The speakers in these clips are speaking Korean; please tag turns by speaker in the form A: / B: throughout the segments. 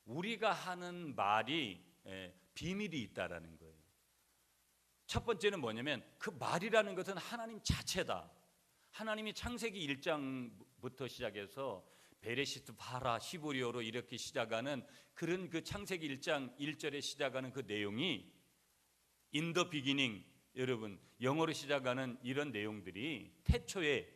A: 우리가 하는 말이 비밀이 있다라는 거예요. 첫 번째는 뭐냐면 그 말이라는 것은 하나님 자체다. 하나님이 창세기 1장부터 시작해서 베레시트 바라 시브리어로 이렇게 시작하는 그런 그 창세기 1장 1절에 시작하는 그 내용이 In the beginning, 여러분 영어로 시작하는 이런 내용들이 태초에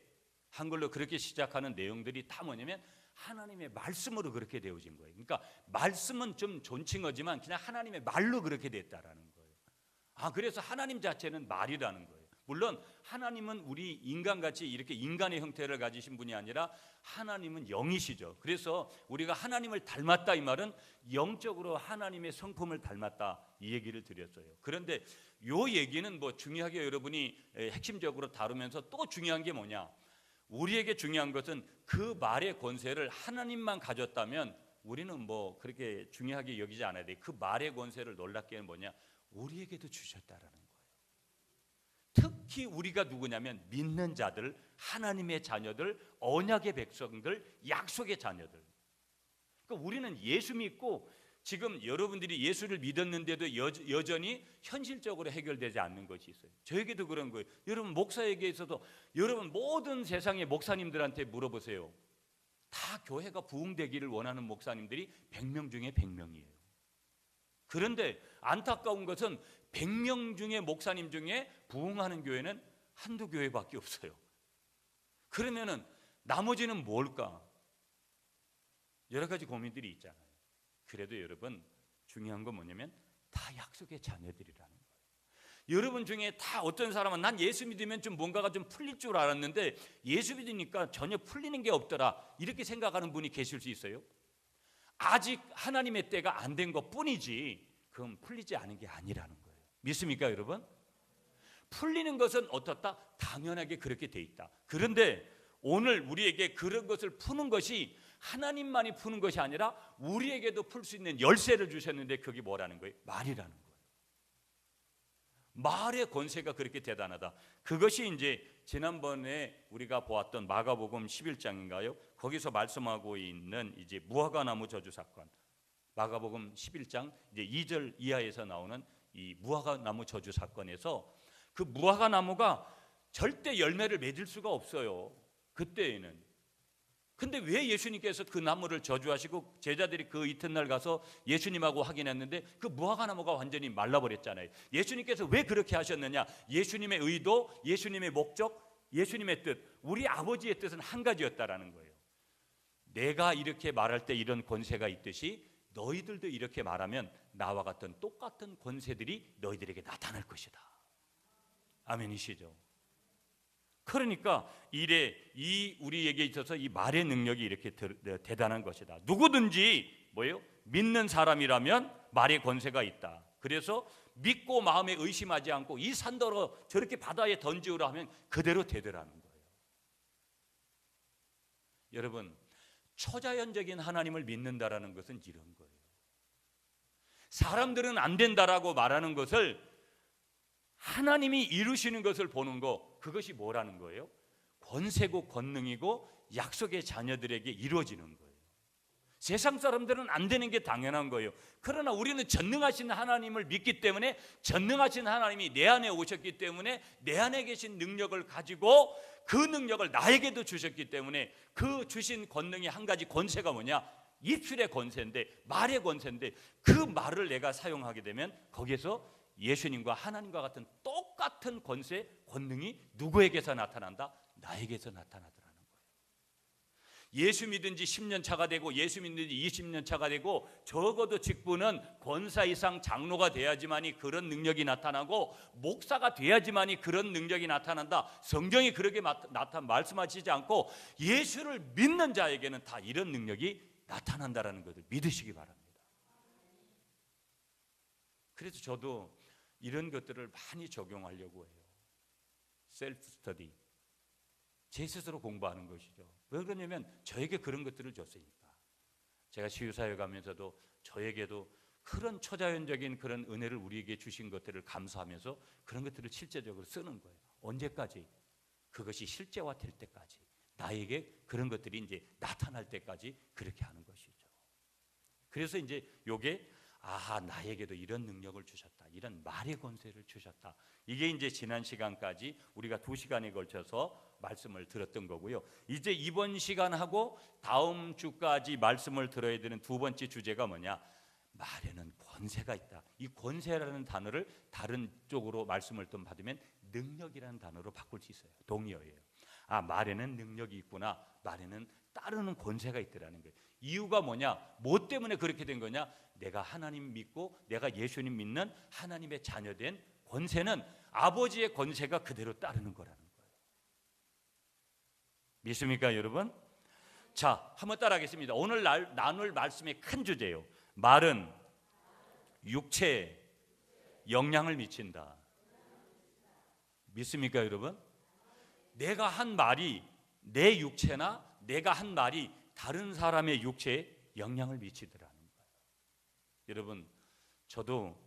A: 한글로 그렇게 시작하는 내용들이 다 뭐냐면 하나님의 말씀으로 그렇게 되어진 거예요. 그러니까 말씀은 좀 존칭어지만 그냥 하나님의 말로 그렇게 됐다라는 거예요. 그래서 하나님 자체는 말이라는 거예요. 물론 하나님은 우리 인간같이 이렇게 인간의 형태를 가지신 분이 아니라 하나님은 영이시죠. 그래서 우리가 하나님을 닮았다 이 말은 영적으로 하나님의 성품을 닮았다 이 얘기를 드렸어요. 그런데 요 얘기는 뭐 중요하게 여러분이 핵심적으로 다루면서 또 중요한 게 뭐냐, 우리에게 중요한 것은 그 말의 권세를 하나님만 가졌다면 우리는 뭐 그렇게 중요하게 여기지 않아야 돼. 그 말의 권세를 놀랍게는 뭐냐, 우리에게도 주셨다라는 거예요. 특히 우리가 누구냐면 믿는 자들, 하나님의 자녀들, 언약의 백성들, 약속의 자녀들. 그러니까 우리는 예수 믿고 지금 여러분들이 예수를 믿었는데도 여전히 현실적으로 해결되지 않는 것이 있어요. 저에게도 그런 거예요. 여러분 목사에게 있어도 여러분 모든 세상의 목사님들한테 물어보세요. 다 교회가 부흥되기를 원하는 목사님들이 100명 중에 100명이에요. 그런데 안타까운 것은 100명 중에 목사님 중에 부흥하는 교회는 한두 교회밖에 없어요. 그러면은 나머지는 뭘까? 여러 가지 고민들이 있잖아요. 그래도 여러분 중요한 건 뭐냐면 다 약속의 자녀들이라는 거예요. 여러분 중에 다 어떤 사람은 난 예수 믿으면 좀 뭔가가 좀 풀릴 줄 알았는데 예수 믿으니까 전혀 풀리는 게 없더라 이렇게 생각하는 분이 계실 수 있어요. 아직 하나님의 때가 안 된 것뿐이지 그건 풀리지 않은 게 아니라는 거예요. 믿습니까 여러분? 풀리는 것은 어떻다? 당연하게 그렇게 돼 있다. 그런데 오늘 우리에게 그런 것을 푸는 것이 하나님만이 푸는 것이 아니라 우리에게도 풀 수 있는 열쇠를 주셨는데 그게 뭐라는 거예요? 말이라는 거예요. 말의 권세가 그렇게 대단하다. 그것이 이제 지난번에 우리가 보았던 마가복음 11장인가요? 거기서 말씀하고 있는 이제 무화과나무 저주 사건. 마가복음 11장 이제 2절 이하에서 나오는 이 무화과나무 저주 사건에서 그 무화과나무가 절대 열매를 맺을 수가 없어요. 그때에는. 근데 왜 예수님께서 그 나무를 저주하시고 제자들이 그 이튿날 가서 예수님하고 확인했는데 그 무화과나무가 완전히 말라버렸잖아요. 예수님께서 왜 그렇게 하셨느냐? 예수님의 의도, 예수님의 목적, 예수님의 뜻, 우리 아버지의 뜻은 한 가지였다라는 거예요. 내가 이렇게 말할 때 이런 권세가 있듯이 너희들도 이렇게 말하면 나와 같은 똑같은 권세들이 너희들에게 나타날 것이다. 아멘이시죠? 그러니까 이 우리에게 있어서 이 말의 능력이 이렇게 대단한 것이다. 누구든지 뭐예요? 믿는 사람이라면 말의 권세가 있다. 그래서 믿고 마음에 의심하지 않고 이 산더러 저렇게 바다에 던지우라 하면 그대로 되더라는 거예요. 여러분, 초자연적인 하나님을 믿는다라는 것은 이런 거예요. 사람들은 안 된다라고 말하는 것을 하나님이 이루시는 것을 보는 거, 그것이 뭐라는 거예요? 권세고 권능이고 약속의 자녀들에게 이루어지는 거예요. 세상 사람들은 안 되는 게 당연한 거예요. 그러나 우리는 전능하신 하나님을 믿기 때문에 전능하신 하나님이 내 안에 오셨기 때문에 내 안에 계신 능력을 가지고 그 능력을 나에게도 주셨기 때문에 그 주신 권능이 한 가지 권세가 뭐냐? 입술의 권세인데, 말의 권세인데 그 말을 내가 사용하게 되면 거기에서 예수님과 하나님과 같은 똑같은 권세, 권능이 누구에게서 나타난다? 나에게서 나타나더라는 거예요. 예수 믿은 지 10년 차가 되고 예수 믿은 지 20년 차가 되고 적어도 직분은 권사 이상 장로가 돼야지만이 그런 능력이 나타나고 목사가 돼야지만이 그런 능력이 나타난다. 성경이 그렇게 말씀하시지 않고 예수를 믿는 자에게는 다 이런 능력이 나타난다라는 것을 믿으시기 바랍니다. 그래서 저도 이런 것들을 많이 적용하려고 해요. 셀프 스터디, 제 스스로 공부하는 것이죠. 왜 그러냐면 저에게 그런 것들을 줬으니까. 제가 치유사회 가면서도 저에게도 그런 초자연적인 그런 은혜를 우리에게 주신 것들을 감사하면서 그런 것들을 실제적으로 쓰는 거예요. 언제까지? 그것이 실제화될 때까지, 나에게 그런 것들이 이제 나타날 때까지 그렇게 하는 것이죠. 그래서 이제 요게 나에게도 이런 능력을 주셨다. 이런 말의 권세를 주셨다. 이게 이제 지난 시간까지 우리가 2시간에 걸쳐서 말씀을 들었던 거고요. 이제 이번 시간하고 다음 주까지 말씀을 들어야 되는 두 번째 주제가 뭐냐? 말에는 권세가 있다. 이 권세라는 단어를 다른 쪽으로 말씀을 좀 받으면 능력이라는 단어로 바꿀 수 있어요. 동의어예요. 말에는 능력이 있구나. 말에는 따르는 권세가 있더라는 거예요. 이유가 뭐냐? 뭐 때문에 그렇게 된 거냐? 내가 하나님 믿고 내가 예수님 믿는 하나님의 자녀된 권세는 아버지의 권세가 그대로 따르는 거라는 거예요. 믿습니까, 여러분? 자, 한번 따라하겠습니다. 오늘 나눌 말씀의 큰 주제예요. 말은 육체에 영향을 미친다. 믿습니까, 여러분? 내가 한 말이 내 육체나 내가 한 말이 다른 사람의 육체에 영향을 미치더라는 거예요. 여러분, 저도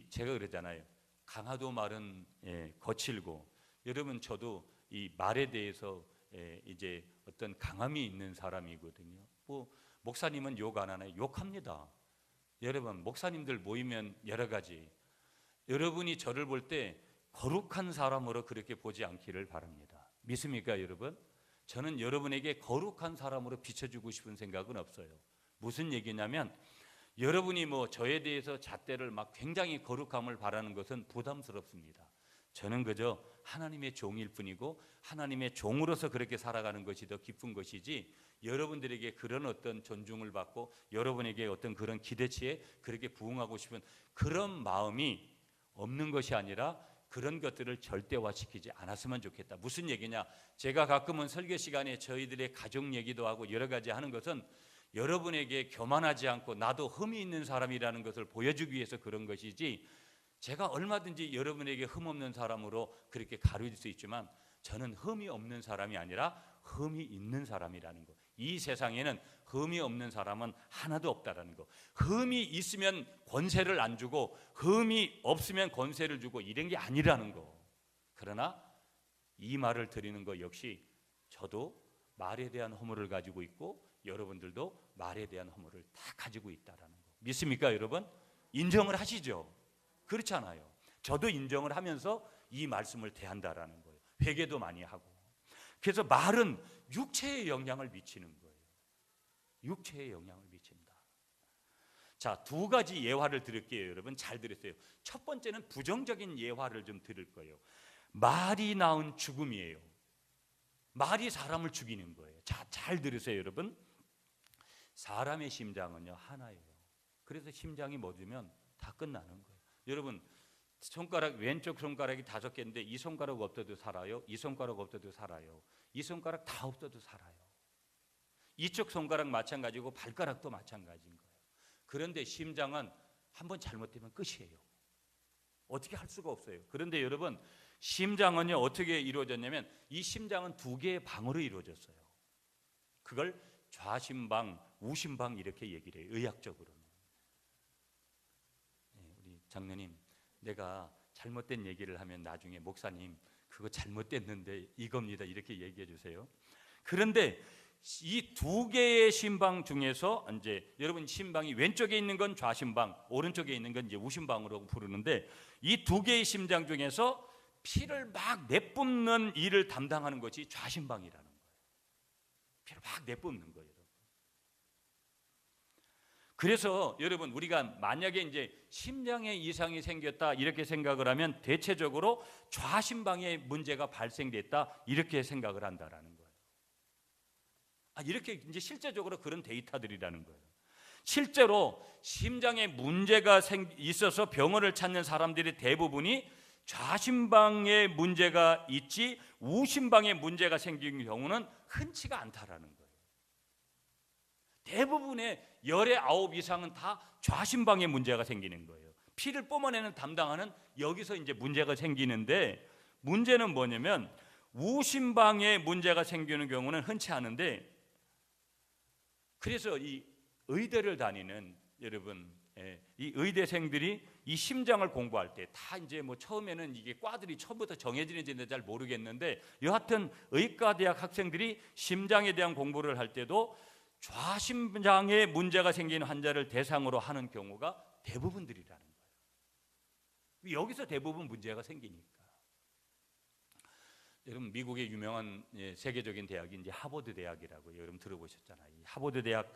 A: 제가 그러잖아요. 강화도 말은 거칠고, 여러분 저도 이 말에 대해서 이제 어떤 강함이 있는 사람이거든요. 목사님은 욕 안 하나요? 욕합니다. 여러분, 목사님들 모이면 여러 가지, 여러분이 저를 볼 때 거룩한 사람으로 그렇게 보지 않기를 바랍니다. 믿습니까, 여러분? 저는 여러분에게 거룩한 사람으로 비춰주고 싶은 생각은 없어요. 무슨 얘기냐면, 여러분이 저에 대해서 잣대를 막 굉장히 거룩함을 바라는 것은 부담스럽습니다. 저는 그저 하나님의 종일 뿐이고 하나님의 종으로서 그렇게 살아가는 것이 더 기쁜 것이지, 여러분들에게 그런 어떤 존중을 받고 여러분에게 어떤 그런 기대치에 그렇게 부응하고 싶은 그런 마음이 없는 것이 아니라 그런 것들을 절대화시키지 않았으면 좋겠다. 무슨 얘기냐? 제가 가끔은 설교 시간에 저희들의 가족 얘기도 하고 여러 가지 하는 것은 여러분에게 교만하지 않고 나도 흠이 있는 사람이라는 것을 보여주기 위해서 그런 것이지, 제가 얼마든지 여러분에게 흠 없는 사람으로 그렇게 가르칠 수 있지만 저는 흠이 없는 사람이 아니라 흠이 있는 사람이라는 거. 이 세상에는 흠이 없는 사람은 하나도 없다라는 거. 흠이 있으면 권세를 안 주고 흠이 없으면 권세를 주고 이런 게 아니라는 거. 그러나 이 말을 드리는 거 역시 저도 말에 대한 허물을 가지고 있고 여러분들도 말에 대한 허물을 다 가지고 있다라는 거. 믿습니까, 여러분? 인정을 하시죠? 그렇잖아요. 저도 인정을 하면서 이 말씀을 대한다라는 거예요. 회개도 많이 하고. 그래서 말은 육체에 영향을 미치는 거예요. 육체에 영향을 미친다. 자, 두 가지 예화를 들을게요, 여러분. 잘 들으세요. 첫 번째는 부정적인 예화를 좀 들을 거예요. 말이 낳은 죽음이에요. 말이 사람을 죽이는 거예요. 자, 잘 들으세요, 여러분. 사람의 심장은요, 하나예요. 그래서 심장이 멎으면 다 끝나는 거예요. 여러분, 왼쪽 손가락이 5개인데 이 손가락 없어도 살아요. 이 손가락 없어도 살아요. 이 손가락 다 없어도 살아요. 이쪽 손가락 마찬가지고 발가락도 마찬가지인 거예요. 그런데 심장은 한번 잘못되면 끝이에요. 어떻게 할 수가 없어요. 그런데 여러분, 심장은요 어떻게 이루어졌냐면 이 심장은 2개의 방으로 이루어졌어요. 그걸 좌심방, 우심방 이렇게 얘기를 해요. 의학적으로는. 우리 장로님, 내가 잘못된 얘기를 하면 나중에 목사님 그거 잘못됐는데 이겁니다 이렇게 얘기해 주세요. 그런데 이 2개의 심방 중에서 이제 여러분 심방이 왼쪽에 있는 건 좌심방, 오른쪽에 있는 건 이제 우심방으로 부르는데 이 2개의 심장 중에서 피를 막 내뿜는 일을 담당하는 것이 좌심방이라는 거예요. 피를 막 내뿜는 거예요. 그래서 여러분 우리가 만약에 이제 심장에 이상이 생겼다 이렇게 생각을 하면 대체적으로 좌심방에 문제가 발생됐다 이렇게 생각을 한다라는 거예요. 이렇게 이제 실제적으로 그런 데이터들이라는 거예요. 실제로 심장에 문제가 있어서 병원을 찾는 사람들이 대부분이 좌심방에 문제가 있지 우심방에 문제가 생긴 경우는 흔치가 않다라는 거예요. 대부분의 10의 9 이상은 다 좌심방에 문제가 생기는 거예요. 피를 뿜어내는 담당하는 여기서 이제 문제가 생기는데, 문제는 뭐냐면 우심방에 문제가 생기는 경우는 흔치 않은데, 그래서 이 의대를 다니는 여러분, 이 의대생들이 이 심장을 공부할 때 다 이제 처음에는 이게 과들이 처음부터 정해지는지는 잘 모르겠는데, 여하튼 의과대학 학생들이 심장에 대한 공부를 할 때도 좌심장에 문제가 생긴 환자를 대상으로 하는 경우가 대부분들이라는 거예요. 여기서 대부분 문제가 생기니까. 여러분 미국의 유명한 세계적인 대학이 이제 하버드 대학이라고 여러분 들어보셨잖아요. 이 하버드 대학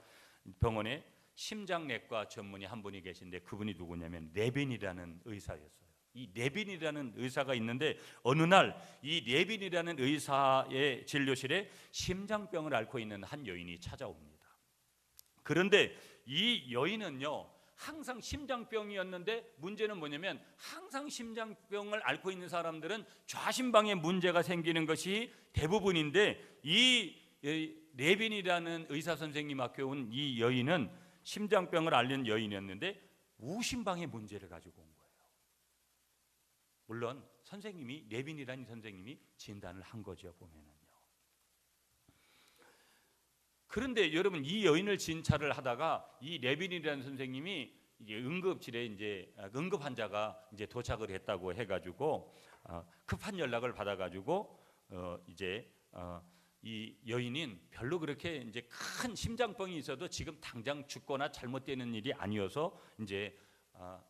A: 병원에 심장내과 전문의 한 분이 계신데 그분이 누구냐면 레빈이라는 의사였어요. 이 레빈이라는 의사가 있는데 어느 날 이 레빈이라는 의사의 진료실에 심장병을 앓고 있는 한 여인이 찾아옵니다. 그런데 이 여인은요 항상 심장병이었는데 문제는 뭐냐면 항상 심장병을 앓고 있는 사람들은 좌심방에 문제가 생기는 것이 대부분인데 이 레빈이라는 의사 선생님 앞에 온 이 여인은 심장병을 앓는 여인이었는데 우심방에 문제를 가지고 온 거예요. 물론 선생님이 레빈이라는 선생님이 진단을 한 거죠 보면은요. 그런데 여러분 이 여인을 진찰을 하다가 이 레빈이라는 선생님이 이제 응급실에 이제 응급 환자가 이제 도착을 했다고 해가지고 급한 연락을 받아가지고 이 여인은 별로 그렇게 이제 큰 심장병이 있어도 지금 당장 죽거나 잘못되는 일이 아니어서 이제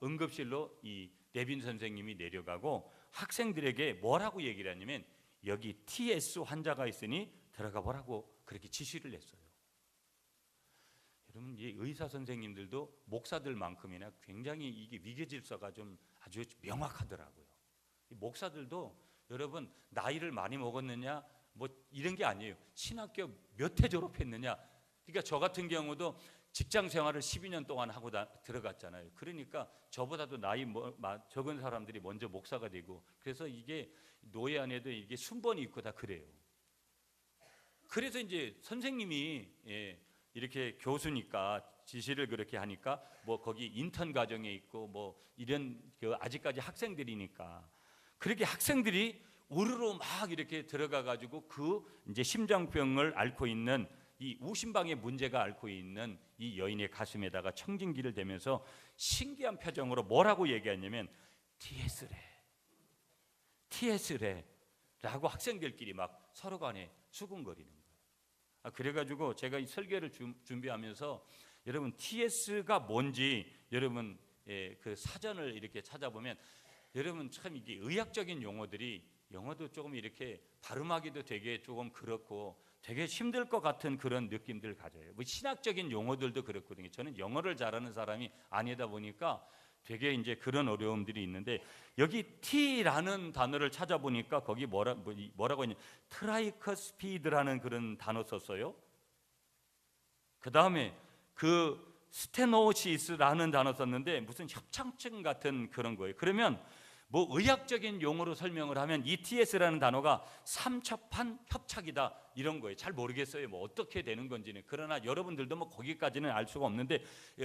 A: 응급실로 이 레빈 선생님이 내려가고 학생들에게 뭐라고 얘기를 하냐면 여기 TS 환자가 있으니 들어가 보라고 그렇게 지시를 했어요. 여러분 이 의사 선생님들도 목사들만큼이나 굉장히 이게 위계 질서가 좀 아주 명확하더라고요. 목사들도 여러분 나이를 많이 먹었느냐 뭐 이런 게 아니에요. 신학교 몇 회 졸업했느냐. 그러니까 저 같은 경우도 직장 생활을 12년 동안 하고 들어갔잖아요. 그러니까 저보다도 나이 적은 사람들이 먼저 목사가 되고 그래서 이게 노예 안에도 이게 순번이 있고 다 그래요. 그래서 이제 선생님이 이렇게 교수니까 지시를 그렇게 하니까 뭐 거기 인턴 과정에 있고 뭐 이런 아직까지 학생들이니까 그렇게 학생들이 우르르 막 이렇게 들어가 가지고 그 이제 심장병을 앓고 있는 이 우심방에 문제가 앓고 있는 이 여인의 가슴에다가 청진기를 대면서 신기한 표정으로 뭐라고 얘기했냐면 TS래 라고 학생들끼리 막 서로 간에 수군거리는 거예요. 그래가지고 제가 이 설교를 준비하면서 여러분 TS가 뭔지 여러분 그 사전을 이렇게 찾아보면 여러분 참 이게 의학적인 용어들이 영어도 조금 이렇게 발음하기도 되게 조금 그렇고 되게 힘들 것 같은 그런 느낌들 가져요. 뭐 신학적인 용어들도 그렇거든요. 저는 영어를 잘하는 사람이 아니다 보니까 되게 이제 그런 어려움들이 있는데 여기 T라는 단어를 찾아보니까 거기 뭐라고 했냐 트라이커스피드라는 그런 단어 썼어요. 그 다음에 그 스테노시스라는 단어 썼는데 무슨 협착증 같은 그런 거예요. 그러면 뭐 의학적인 용어로 설명을 하면 ETS라는 단어가 삼첩한 협착이다 이런 거예요. 잘 모르겠어요. 뭐 어떻게 되는 건지는. 그러나 여러분들도 뭐 거기까지는 알 수가 없는데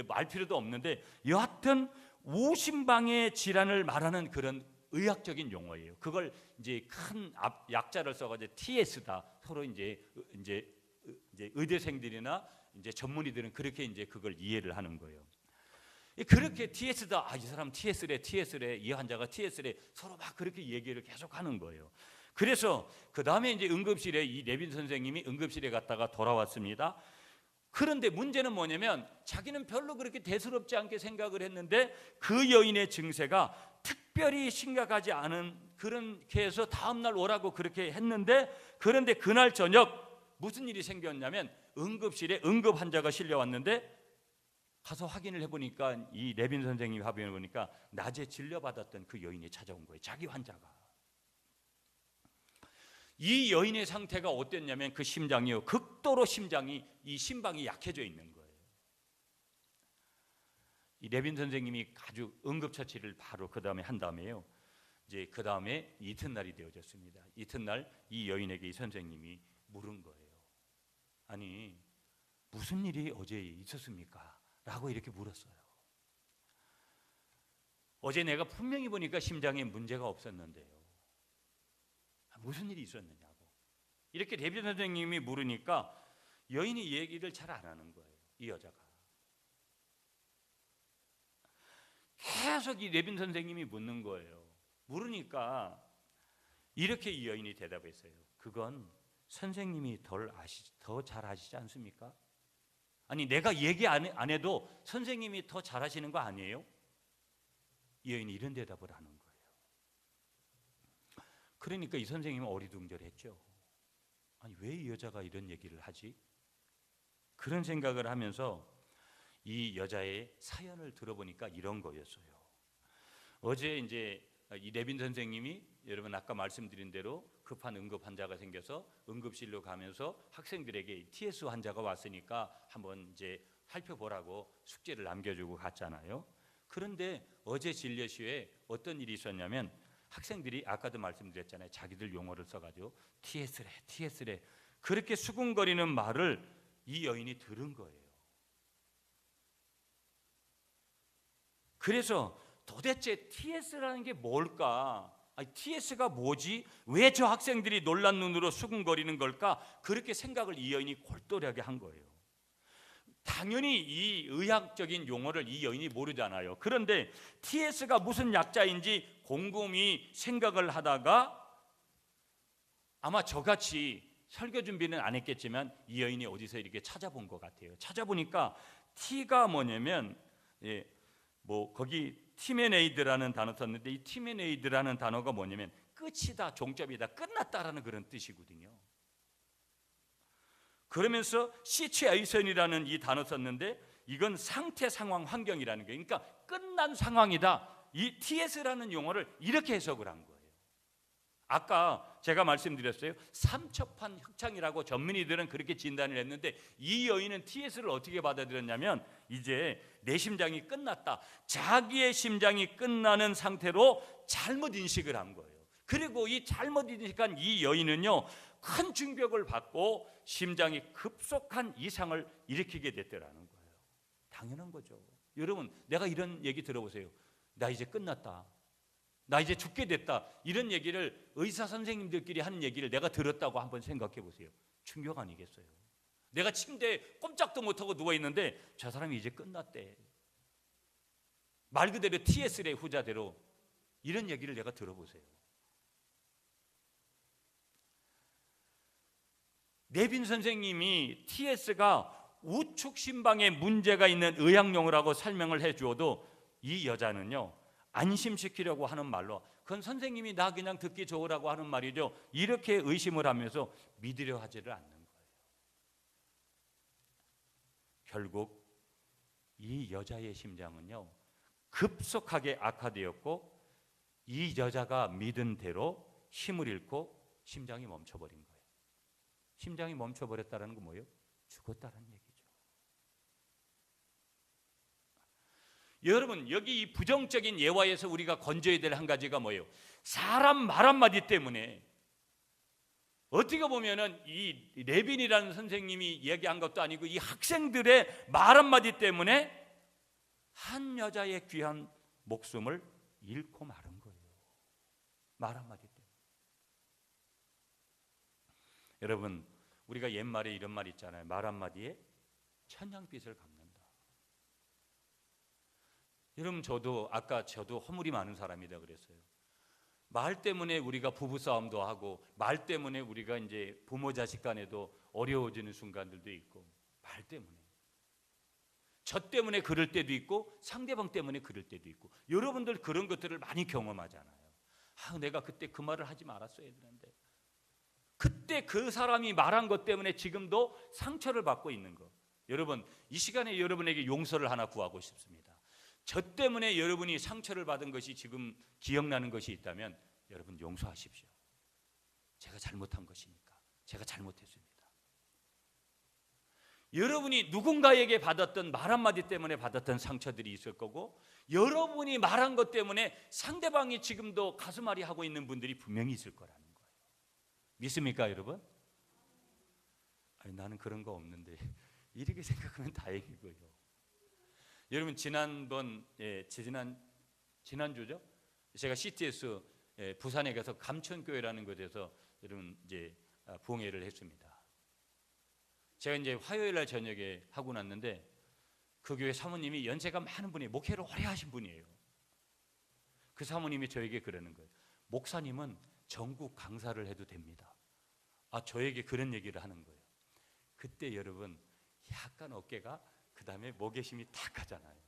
A: 알 필요도 없는데 여하튼 우심방의 질환을 말하는 그런 의학적인 용어예요. 그걸 이제 큰 약자를 써가지고 TS다. 서로 이제 의대생들이나 이제 전문의들은 그렇게 이제 그걸 이해를 하는 거예요. 그렇게 TS다. 이 사람 TS래. 이 환자가 TS래. 서로 막 그렇게 얘기를 계속 하는 거예요. 그래서 그 다음에 이제 응급실에 이 레빈 선생님이 응급실에 갔다가 돌아왔습니다. 그런데 문제는 뭐냐면 자기는 별로 그렇게 대수롭지 않게 생각을 했는데 그 여인의 증세가 특별히 심각하지 않은 그렇게 해서 다음날 오라고 그렇게 했는데 그런데 그날 저녁 무슨 일이 생겼냐면 응급실에 응급 환자가 실려왔는데 가서 확인을 해보니까 이 레빈 선생님이 확인해 보니까 낮에 진료받았던 그 여인이 찾아온 거예요. 자기 환자가. 이 여인의 상태가 어땠냐면 그 심장이요. 극도로 이 심방이 약해져 있는 거예요. 이 레빈 선생님이 아주 응급처치를 바로 그 다음에 한 다음에요. 이제 그 다음에 이튿날이 되어졌습니다. 이튿날 이 여인에게 이 선생님이 물은 거예요. 아니 무슨 일이 어제 있었습니까? 라고 이렇게 물었어요. 어제 내가 분명히 보니까 심장에 문제가 없었는데요. 무슨 일이 있었느냐고. 이렇게 레빈 선생님이 물으니까 여인이 얘기를 잘 안 하는 거예요. 이 여자가. 계속 이 레빈 선생님이 묻는 거예요. 물으니까 이렇게 이 여인이 대답했어요. 그건 선생님이 더 잘 아시지 않습니까? 아니 내가 얘기 안 해도 선생님이 더 잘하시는 거 아니에요? 이 여인이 이런 대답을 하는 거예요. 그러니까 이 선생님은 어리둥절했죠. 아니 왜 이 여자가 이런 얘기를 하지? 그런 생각을 하면서 이 여자의 사연을 들어보니까 이런 거였어요. 어제 이제 이 레빈 선생님이 여러분 아까 말씀드린 대로 급한 응급 환자가 생겨서 응급실로 가면서 학생들에게 TS 환자가 왔으니까 한번 이제 살펴보라고 숙제를 남겨주고 갔잖아요. 그런데 어제 진료실에 어떤 일이 있었냐면 학생들이 아까도 말씀드렸잖아요. 자기들 용어를 써가지고 TS래 그렇게 수군거리는 말을 이 여인이 들은 거예요. 그래서 도대체 TS라는 게 뭘까? 아니, TS가 뭐지? 왜 저 학생들이 놀란 눈으로 수군거리는 걸까? 그렇게 생각을 이 여인이 골똘하게 한 거예요. 당연히 이 의학적인 용어를 이 여인이 모르잖아요. 그런데 TS가 무슨 약자인지 곰곰이 생각을 하다가 아마 저같이 설교 준비는 안 했겠지만 이 여인이 어디서 이렇게 찾아본 것 같아요. 찾아보니까 T가 뭐냐면 뭐 거기 티메네이드라는 단어 썼는데 이 티메네이드라는 단어가 뭐냐면 끝이다, 종점이다, 끝났다라는 그런 뜻이거든요. 그러면서 시츄에이션이라는 이 단어 썼는데 이건 상태, 상황, 환경이라는 거예요. 그러니까 끝난 상황이다. 이 TS라는 용어를 이렇게 해석을 한 거예요. 아까 제가 말씀드렸어요. 삼첩한 흑창이라고 전문의들은 그렇게 진단을 했는데 이 여인은 TS를 어떻게 받아들였냐면 이제 내 심장이 끝났다. 자기의 심장이 끝나는 상태로 잘못 인식을 한 거예요. 그리고 이 잘못 인식한 이 여인은요, 큰 충격을 받고 심장이 급속한 이상을 일으키게 됐더라는 거예요. 당연한 거죠. 여러분, 내가 이런 얘기 들어보세요. 나 이제 끝났다. 나 이제 죽게 됐다. 이런 얘기를 의사 선생님들끼리 하는 얘기를 내가 들었다고 한번 생각해 보세요. 충격 아니겠어요? 내가 침대에 꼼짝도 못하고 누워있는데 저 사람이 이제 끝났대. 말 그대로 TS의 후자대로 이런 얘기를 내가 들어보세요. 레빈 선생님이 TS가 우측 심방에 문제가 있는 의학용어라고 설명을 해주어도 이 여자는요, 안심시키려고 하는 말로 그건 선생님이 나 그냥 듣기 좋으라고 하는 말이죠. 이렇게 의심을 하면서 믿으려 하지를 않는 거예요. 결국 이 여자의 심장은요, 급속하게 악화되었고 이 여자가 믿은 대로 힘을 잃고 심장이 멈춰버린 거예요. 심장이 멈춰버렸다는 건 뭐예요? 죽었다는 얘기죠. 여러분, 여기 이 부정적인 예화에서 우리가 건져야 될 한 가지가 뭐예요? 사람 말 한마디 때문에, 어떻게 보면은 이 레빈이라는 선생님이 얘기한 것도 아니고 이 학생들의 말 한마디 때문에 한 여자의 귀한 목숨을 잃고 마른 거예요. 말 한마디 때문에. 여러분, 우리가 옛말에 이런 말 있잖아요. 말 한마디에 천냥빚을 갚는다. 여러분, 저도 허물이 많은 사람이다 그랬어요. 말 때문에 우리가 부부싸움도 하고 말 때문에 우리가 이제 부모 자식 간에도 어려워지는 순간들도 있고, 말 때문에 저 때문에 그럴 때도 있고 상대방 때문에 그럴 때도 있고, 여러분들 그런 것들을 많이 경험하잖아요. 내가 그때 그 말을 하지 말았어야 되는데, 그때 그 사람이 말한 것 때문에 지금도 상처를 받고 있는 것. 여러분, 이 시간에 여러분에게 용서를 하나 구하고 싶습니다. 저 때문에 여러분이 상처를 받은 것이 지금 기억나는 것이 있다면 여러분 용서하십시오. 제가 잘못한 것이니까. 제가 잘못했습니다. 여러분이 누군가에게 받았던 말 한마디 때문에 받았던 상처들이 있을 거고, 여러분이 말한 것 때문에 상대방이 지금도 가슴앓이 하고 있는 분들이 분명히 있을 거라는 거예요. 믿습니까, 여러분? 아니, 나는 그런 거 없는데 이렇게 생각하면 다행이고요. 여러분, 지난주죠? 제가 CTS 부산에 가서 감천교회라는 곳에서 여러분 이제 부흥회를 했습니다. 제가 이제 화요일 날 저녁에 하고 났는데 그 교회 사모님이 연세가 많은 분이에요. 목회를 오래 하신 분이에요. 그 사모님이 저에게 그러는 거예요. 목사님은 전국 강사를 해도 됩니다. 저에게 그런 얘기를 하는 거예요. 그때 여러분, 약간 어깨가 그 다음에 목외심이 탁 가잖아요.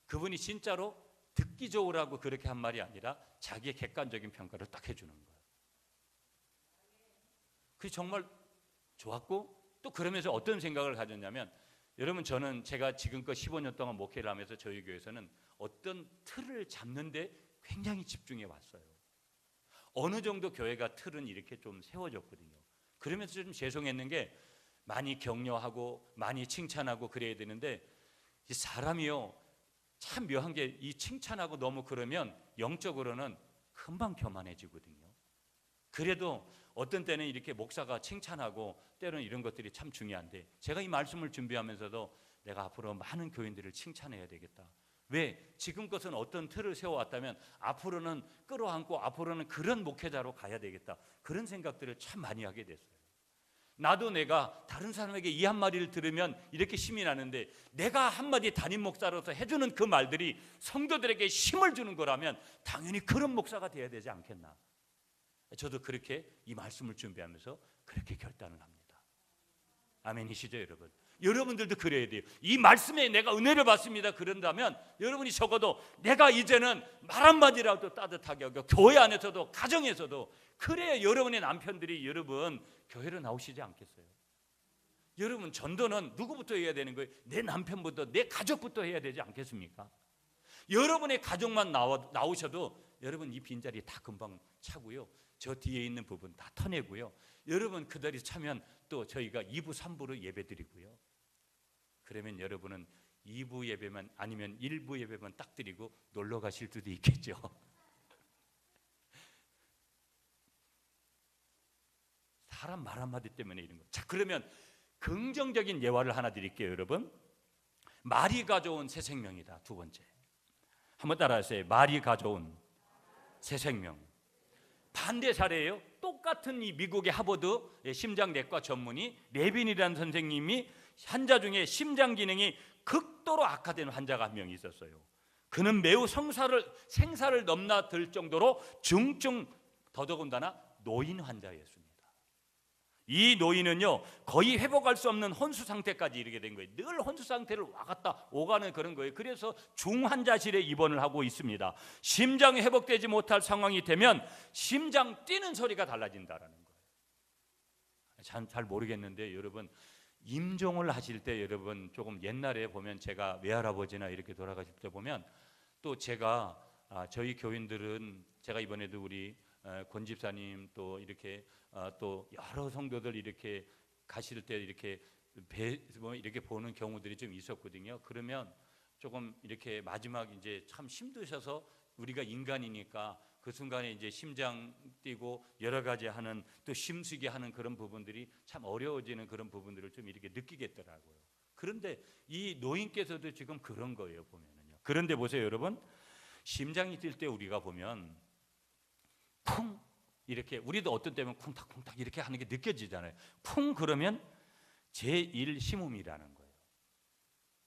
A: 그분이 진짜로 듣기 좋으라고 그렇게 한 말이 아니라 자기의 객관적인 평가를 딱 해주는 거예요. 그게 정말 좋았고, 또 그러면서 어떤 생각을 가졌냐면, 여러분, 저는 제가 지금껏 15년 동안 목회를 하면서 저희 교회에서는 어떤 틀을 잡는데 굉장히 집중해 왔어요. 어느 정도 교회가 틀은 이렇게 좀 세워졌거든요. 그러면서 좀 죄송했는 게, 많이 격려하고 많이 칭찬하고 그래야 되는데, 이 사람이요 참 묘한 게, 이 칭찬하고 너무 그러면 영적으로는 금방 교만해지거든요. 그래도 어떤 때는 이렇게 목사가 칭찬하고 때로는 이런 것들이 참 중요한데, 제가 이 말씀을 준비하면서도 내가 앞으로 많은 교인들을 칭찬해야 되겠다. 왜? 지금껏은 어떤 틀을 세워왔다면 앞으로는 끌어안고 앞으로는 그런 목회자로 가야 되겠다. 그런 생각들을 참 많이 하게 됐어요. 나도 내가 다른 사람에게 이 한마디를 들으면 이렇게 힘이 나는데, 내가 한마디 담임 목사로서 해주는 그 말들이 성도들에게 힘을 주는 거라면 당연히 그런 목사가 돼야 되지 않겠나. 저도 그렇게 이 말씀을 준비하면서 그렇게 결단을 합니다. 아멘이시죠, 여러분? 여러분들도 그래야 돼요. 이 말씀에 내가 은혜를 받습니다 그런다면 여러분이 적어도 내가 이제는 말 한마디라도 따뜻하게 하고, 교회 안에서도 가정에서도 그래야 여러분의 남편들이 여러분 교회로 나오시지 않겠어요? 여러분, 전도는 누구부터 해야 되는 거예요? 내 남편부터, 내 가족부터 해야 되지 않겠습니까? 여러분의 가족만 나오셔도 여러분 이 빈자리 다 금방 차고요, 저 뒤에 있는 부분 다 터내고요, 여러분 그 자리 차면 또 저희가 2부 3부로 예배 드리고요, 그러면 여러분은 2부 예배만 아니면 1부 예배만 딱 드리고 놀러 가실 수도 있겠죠. 사람 말 한마디 때문에 이런 거. 자, 그러면 긍정적인 예화를 하나 드릴게요, 여러분. 말이 가져온 새 생명이다. 두 번째, 한번 따라하세요. 말이 가져온 새 생명. 반대 사례예요. 똑같은 이 미국의 하버드 심장내과 전문의 레빈이라는 선생님이 환자 중에 심장 기능이 극도로 악화된 환자가 한 명 있었어요. 그는 매우 생사를 넘나들 정도로 중증, 더더군다나 노인 환자였습니다. 이 노인은요 거의 회복할 수 없는 혼수 상태까지 이르게 된 거예요. 늘 혼수 상태를 와갔다 오가는 그런 거예요. 그래서 중환자실에 입원을 하고 있습니다. 심장이 회복되지 못할 상황이 되면 심장 뛰는 소리가 달라진다라는 거예요. 잘 모르겠는데 여러분, 임종을 하실 때 여러분 조금 옛날에 보면, 제가 외할아버지나 이렇게 돌아가실 때 보면, 또 제가 저희 교인들은, 제가 이번에도 우리 권 집사님 또 이렇게 또 여러 성도들 이렇게 가실 때 이렇게 이렇게 보는 경우들이 좀 있었거든요. 그러면 조금 이렇게 마지막 이제 참 힘드셔서, 우리가 인간이니까 그 순간에 이제 심장 뛰고 여러 가지 하는, 또 심쓰게 하는 그런 부분들이 참 어려워지는 그런 부분들을 좀 이렇게 느끼겠더라고요. 그런데 이 노인께서도 지금 그런 거예요, 보면은요. 그런데 보세요, 여러분. 심장이 뛸 때 우리가 보면 쿵 이렇게, 우리도 어떤 때면 쿵탁쿵탁 이렇게 하는 게 느껴지잖아요. 쿵 그러면 제1심음이라는 거예요.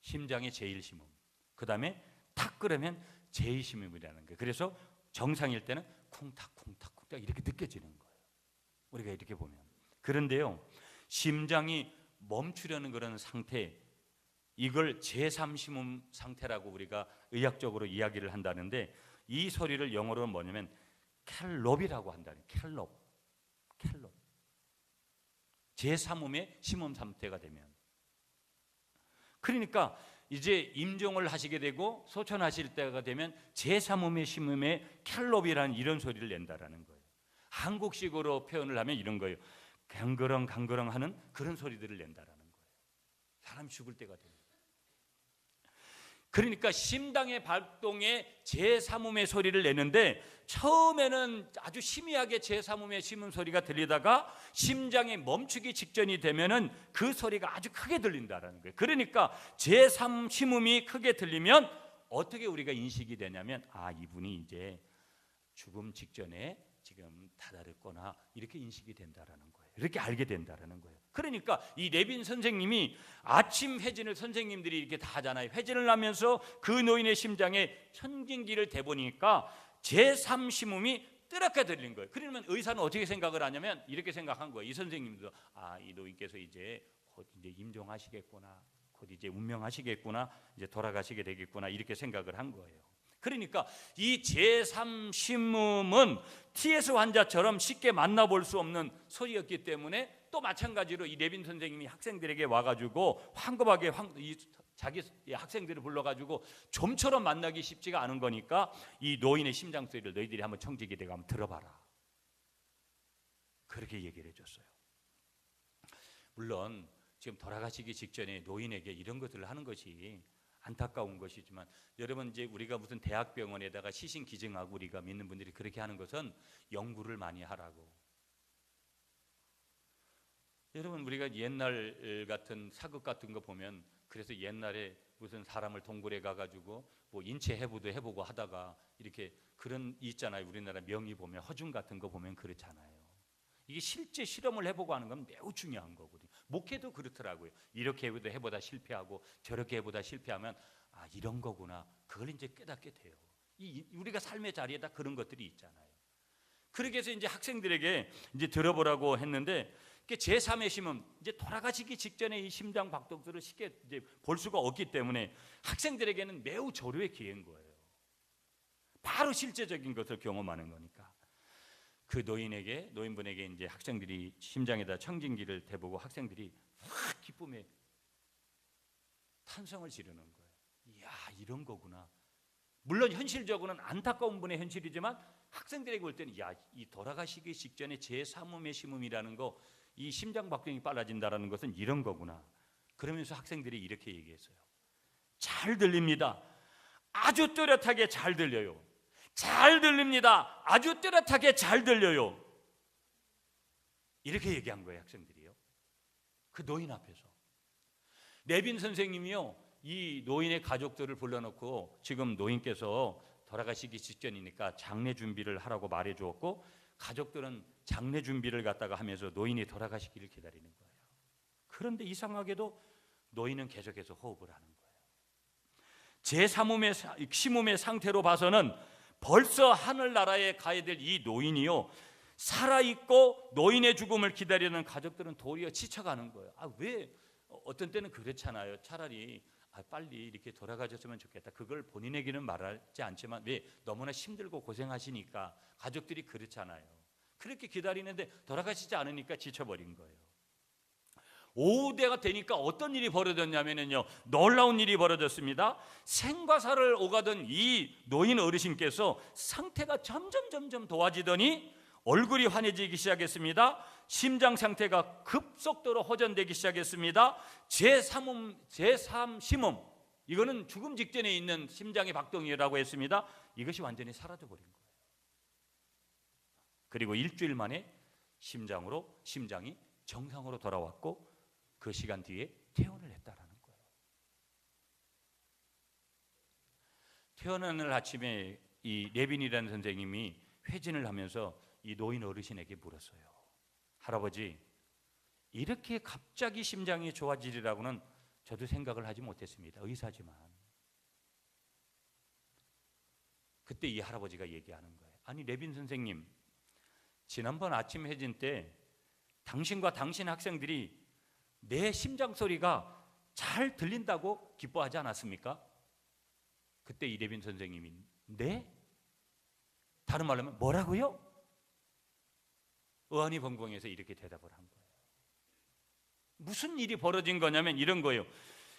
A: 심장의 제1심음. 그 다음에 탁 그러면 제2심음이라는 거예요. 그래서 정상일 때는 쿵탁쿵탁쿵탁 이렇게 느껴지는 거예요, 우리가 이렇게 보면. 그런데요, 심장이 멈추려는 그런 상태, 이걸 제3심음 상태라고 우리가 의학적으로 이야기를 한다는데, 이 소리를 영어로는 뭐냐면 캘롭이라고 한다는, 캘롭. 제3음의 심음 상태가 되면. 그러니까 이제 임종을 하시게 되고 소천하실 때가 되면 제3음의 심음의 캘롭이라는 이런 소리를 낸다라는 거예요. 한국식으로 표현을 하면 이런 거예요. 강그렁 강그렁 하는 그런 소리들을 낸다라는 거예요. 사람 죽을 때가 되면. 그러니까 심장의 발동에 제3음의 소리를 내는데, 처음에는 아주 희미하게 제3음의 심음 소리가 들리다가 심장이 멈추기 직전이 되면은 그 소리가 아주 크게 들린다라는 거예요. 그러니까 제3 심음이 크게 들리면 어떻게 우리가 인식이 되냐면, 이분이 이제 죽음 직전에 지금 다다랐거나 이렇게 인식이 된다라는 거예요. 이렇게 알게 된다라는 거예요. 그러니까 이 레빈 선생님이 아침 회진을 선생님들이 이렇게 다 하잖아요. 회진을 하면서 그 노인의 심장에 천진기를 대보니까 제3심음이 뜨겁게 들린 거예요. 그러면 의사는 어떻게 생각을 하냐면 이렇게 생각한 거예요. 이 선생님도 이 노인께서 이제 곧 이제 임종하시겠구나, 곧 이제 운명하시겠구나, 이제 돌아가시게 되겠구나 이렇게 생각을 한 거예요. 그러니까 이 제3심음은 TS 환자처럼 쉽게 만나볼 수 없는 소리였기 때문에 또 마찬가지로 이 레빈 선생님이 학생들에게 와가지고 황급하게 자기 학생들을 불러가지고 좀처럼 만나기 쉽지가 않은 거니까 이 노인의 심장 소리를 너희들이 한번 청지기에 대고 한번 들어봐라, 그렇게 얘기를 해줬어요. 물론 지금 돌아가시기 직전에 노인에게 이런 것들을 하는 것이 안타까운 것이지만, 여러분 이제 우리가 무슨 대학병원에다가 시신 기증하고 우리가 믿는 분들이 그렇게 하는 것은 연구를 많이 하라고. 여러분 우리가 옛날 같은 사극 같은 거 보면, 그래서 옛날에 무슨 사람을 동굴에 가가지고 뭐 인체 해부도 해보고 하다가 이렇게 그런 있잖아요. 우리나라 명의 보면 허중 같은 거 보면 그렇잖아요. 이게 실제 실험을 해보고 하는 건 매우 중요한 거거든요. 목회도 그렇더라고요. 이렇게 해보다 실패하고 저렇게 해보다 실패하면 아 이런 거구나, 그걸 이제 깨닫게 돼요. 우리가 삶의 자리에다 그런 것들이 있잖아요. 그렇게 해서 이제 학생들에게 이제 들어보라고 했는데, 제3의 심은 이제 돌아가시기 직전에 이 심장 박동수를 쉽게 이제 볼 수가 없기 때문에 학생들에게는 매우 조류의 기회인 거예요. 바로 실제적인 것을 경험하는 거니까. 그 노인분에게 이제 학생들이 심장에다 청진기를 대보고 학생들이 확 기쁨에 탄성을 지르는 거예요. 이야 이런 거구나. 물론 현실적으로는 안타까운 분의 현실이지만 학생들에게 볼 때는 야 이 돌아가시기 직전에 제3음의 심음이라는 거, 이 심장 박동이 빨라진다라는 것은 이런 거구나. 그러면서 학생들이 이렇게 얘기했어요. 잘 들립니다. 아주 뚜렷하게 잘 들려요. 잘 들립니다. 아주 뚜렷하게 잘 들려요. 이렇게 얘기한 거예요, 학생들이요. 그 노인 앞에서. 레빈 선생님이요, 이 노인의 가족들을 불러놓고 지금 노인께서 돌아가시기 직전이니까 장례 준비를 하라고 말해 주었고, 가족들은 장례 준비를 갖다가 하면서 노인이 돌아가시기를 기다리는 거예요. 그런데 이상하게도 노인은 계속해서 호흡을 하는 거예요. 제3음의 심음의 상태로 봐서는 벌써 하늘나라에 가야 될 이 노인이요, 살아있고 노인의 죽음을 기다리는 가족들은 도리어 지쳐가는 거예요. 왜 어떤 때는 그렇잖아요. 차라리 빨리 이렇게 돌아가셨으면 좋겠다. 그걸 본인에게는 말하지 않지만 왜 너무나 힘들고 고생하시니까 가족들이 그렇잖아요. 그렇게 기다리는데 돌아가시지 않으니까 지쳐버린 거예요. 오후 때가 되니까 어떤 일이 벌어졌냐면요, 놀라운 일이 벌어졌습니다. 생과사를 오가던 이 노인 어르신께서 상태가 점점 좋아지더니 얼굴이 환해지기 시작했습니다. 심장 상태가 급속도로 호전되기 시작했습니다. 제3 심음, 이거는 죽음 직전에 있는 심장의 박동이라고 했습니다. 이것이 완전히 사라져버린 거예요. 그리고 일주일 만에 심장이 정상으로 돌아왔고 그 시간 뒤에 퇴원을 했다라는 거예요. 퇴원하는 아침에 이 레빈이라는 선생님이 회진을 하면서 이 노인 어르신에게 물었어요. 할아버지, 이렇게 갑자기 심장이 좋아지리라고는 저도 생각을 하지 못했습니다. 의사지만. 그때 이 할아버지가 얘기하는 거예요. 아니 레빈 선생님, 지난번 아침 회진 때 당신과 당신 학생들이 내 심장 소리가 잘 들린다고 기뻐하지 않았습니까? 그때 이 레빈 선생님이 네? 다른 말로 하면 뭐라고요? 어안이 벙벙해서 이렇게 대답을 한 거예요. 무슨 일이 벌어진 거냐면 이런 거예요.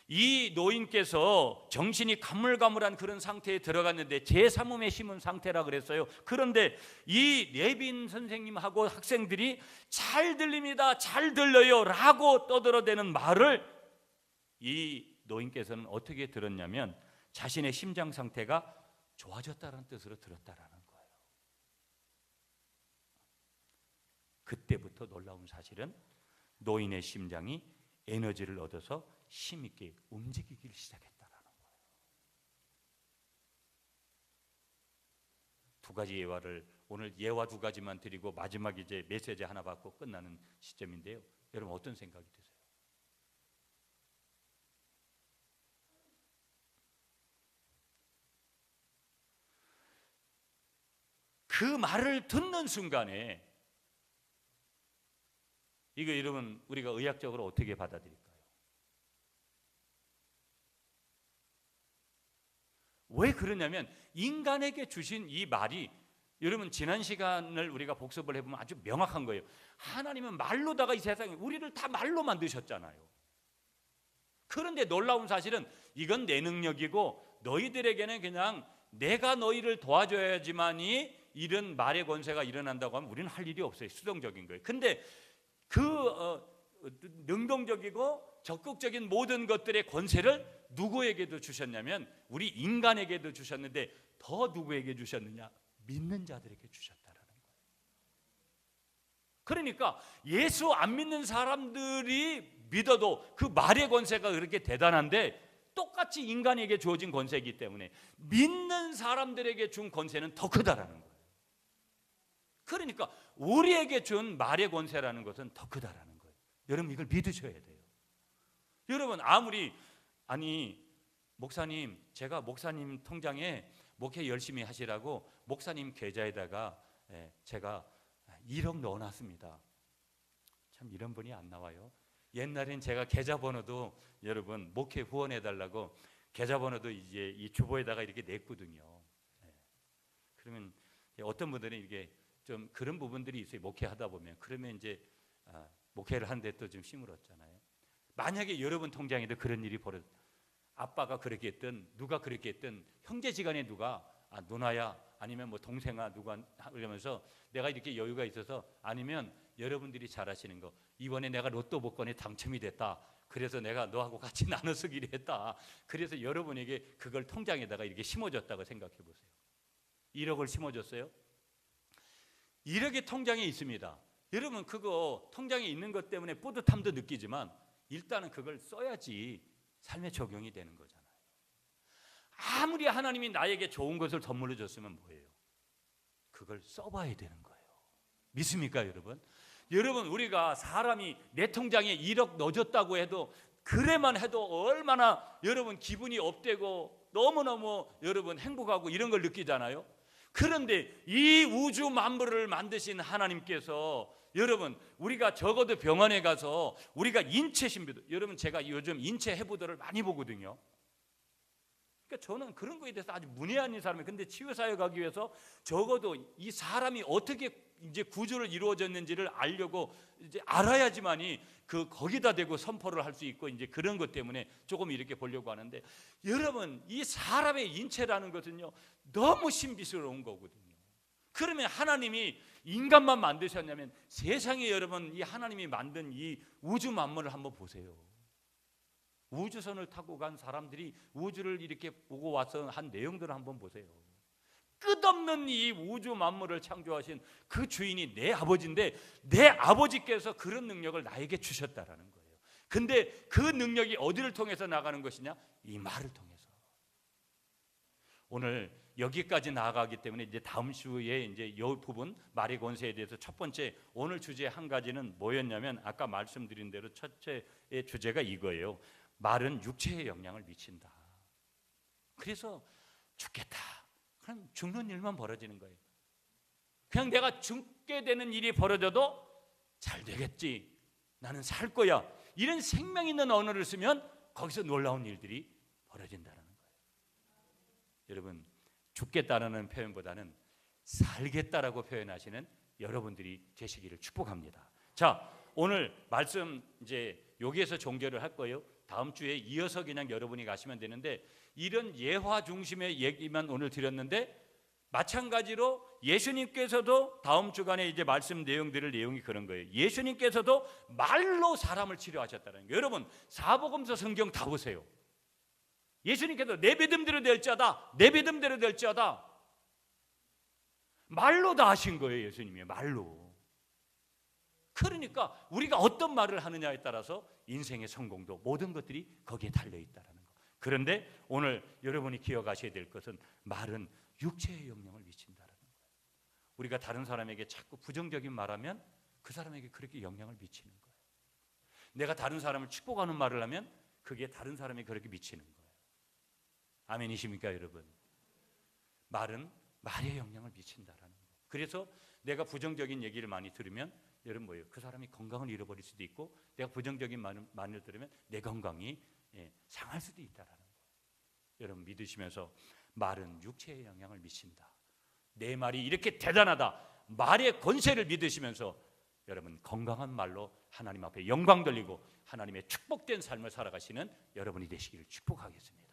A: 이 노인께서 정신이 가물가물한 그런 상태에 들어갔는데 제3음의 심은 상태라 그랬어요. 그런데 이 레빈 선생님하고 학생들이 잘 들립니다, 잘 들려요 라고 떠들어대는 말을 이 노인께서는 어떻게 들었냐면 자신의 심장 상태가 좋아졌다는 뜻으로 들었다라는 거예요. 그때부터 놀라운 사실은 노인의 심장이 에너지를 얻어서 힘있게 움직이기 시작했다라는 거예요. 두 가지 예화를 오늘 예화 두 가지만 드리고 마지막 이제 메시지 하나 받고 끝나는 시점인데요. 여러분 어떤 생각이 드세요? 그 말을 듣는 순간에 이거 여러분 우리가 의학적으로 어떻게 받아들일까요? 왜 그러냐면 인간에게 주신 이 말이, 여러분 지난 시간을 우리가 복습을 해보면 아주 명확한 거예요. 하나님은 말로다가 이 세상에 우리를 다 말로 만드셨잖아요. 그런데 놀라운 사실은 이건 내 능력이고 너희들에게는 그냥 내가 너희를 도와줘야지만이 이런 말의 권세가 일어난다고 하면 우리는 할 일이 없어요. 수동적인 거예요. 근데 그 능동적이고 적극적인 모든 것들의 권세를 누구에게도 주셨냐면 우리 인간에게도 주셨는데 더 누구에게 주셨느냐? 믿는 자들에게 주셨다라는 거예요. 그러니까 예수 안 믿는 사람들이 믿어도 그 말의 권세가 그렇게 대단한데 똑같이 인간에게 주어진 권세이기 때문에 믿는 사람들에게 준 권세는 더 크다라는 거예요. 그러니까 우리에게 준 말의 권세라는 것은 더 크다라는 거예요. 여러분 이걸 믿으셔야 돼요. 여러분 아니 목사님, 제가 목사님 통장에 목회 열심히 하시라고 목사님 계좌에다가 제가 1억 넣어놨습니다. 참 이런 분이 안 나와요. 옛날엔 제가 계좌번호도 여러분 목회 후원해달라고 계좌번호도 이제 이 주보에다가 이렇게 냈거든요. 그러면 어떤 분들은 이게 좀 그런 부분들이 있어요. 목회하다 보면 그러면 이제 목회를 하는데 또 좀 힘을 얻잖아요. 만약에 여러분 통장에도 그런 일이 아빠가 그렇게 했든 누가 그렇게 했든 형제지간에 누가 누나야 아니면 뭐 동생아 누가 이러면서 내가 이렇게 여유가 있어서 아니면 여러분들이 잘 아시는 거 이번에 내가 로또 복권에 당첨이 됐다. 그래서 내가 너하고 같이 나눠 쓰기로 했다. 그래서 여러분에게 그걸 통장에다가 이렇게 심어줬다고 생각해 보세요. 1억을 심어줬어요. 1억이 통장에 있습니다. 여러분 그거 통장에 있는 것 때문에 뿌듯함도 느끼지만 일단은 그걸 써야지 삶에 적용이 되는 거잖아요. 아무리 하나님이 나에게 좋은 것을 선물로 줬으면 뭐예요? 그걸 써봐야 되는 거예요. 믿습니까 여러분? 여러분 우리가 사람이 내 통장에 1억 넣어줬다고 해도 그래만 해도 얼마나 여러분 기분이 업되고 너무너무 여러분 행복하고 이런 걸 느끼잖아요. 그런데 이 우주 만물을 만드신 하나님께서 여러분 우리가 적어도 병원에 가서 우리가 인체 신비도 여러분 제가 요즘 인체 해부도를 많이 보거든요. 그러니까 저는 그런 거에 대해서 아주 문외한인 사람이에요. 근데 치유사회 가기 위해서 적어도 이 사람이 어떻게 이제 구조를 이루어졌는지를 알려고 이제 알아야지만이 거기다 대고 선포를 할 수 있고 이제 그런 것 때문에 조금 이렇게 보려고 하는데 여러분 이 사람의 인체라는 것은요 너무 신비스러운 거거든요. 그러면 하나님이 인간만 만드셨냐면 세상에 여러분 이 하나님이 만든 이 우주 만물을 한번 보세요. 우주선을 타고 간 사람들이 우주를 이렇게 보고 와서 한 내용들을 한번 보세요. 끝없는 이 우주 만물을 창조하신 그 주인이 내 아버지인데 내 아버지께서 그런 능력을 나에게 주셨다라는 거예요. 근데 그 능력이 어디를 통해서 나가는 것이냐? 이 말을 통해서. 오늘 여기까지 나아가기 때문에 이제 다음 주에 이제 이 부분 말의 권세에 대해서 첫 번째 오늘 주제 한 가지는 뭐였냐면 아까 말씀드린 대로 첫째의 주제가 이거예요. 말은 육체에 영향을 미친다. 그래서 죽겠다. 그럼 죽는 일만 벌어지는 거예요. 그냥 내가 죽게 되는 일이 벌어져도 잘 되겠지. 나는 살 거야. 이런 생명 있는 언어를 쓰면 거기서 놀라운 일들이 벌어진다는 거예요. 여러분 죽겠다는 표현보다는 살겠다라고 표현하시는 여러분들이 되시기를 축복합니다. 자, 오늘 말씀 이제 여기에서 종결을 할 거예요. 다음 주에 이어서 그냥 여러분이 가시면 되는데 이런 예화 중심의 얘기만 오늘 드렸는데 마찬가지로 예수님께서도 다음 주간에 이제 말씀 내용이 그런 거예요. 예수님께서도 말로 사람을 치료하셨다는 거예요. 여러분 사복음서 성경 다 보세요. 예수님께서 내 믿음대로 될지어다, 내 믿음대로 될지어다 말로 다 하신 거예요. 예수님이 말로. 그러니까 우리가 어떤 말을 하느냐에 따라서 인생의 성공도 모든 것들이 거기에 달려있다는 거. 그런데 오늘 여러분이 기억하셔야 될 것은 말은 육체에 영향을 미친다는 거예요. 우리가 다른 사람에게 자꾸 부정적인 말하면 그 사람에게 그렇게 영향을 미치는 거예요. 내가 다른 사람을 축복하는 말을 하면 그게 다른 사람에게 그렇게 미치는 거예요. 아멘이십니까 여러분? 말은 말에 영향을 미친다라는 거예요. 그래서 내가 부정적인 얘기를 많이 들으면 여러분 뭐예요? 그 사람이 건강을 잃어버릴 수도 있고 내가 부정적인 말을 들으면 내 건강이 상할 수도 있다라는 거예요. 여러분 믿으시면서 말은 육체의 영향을 미친다. 내 말이 이렇게 대단하다. 말의 권세를 믿으시면서 여러분 건강한 말로 하나님 앞에 영광 돌리고 하나님의 축복된 삶을 살아가시는 여러분이 되시기를 축복하겠습니다.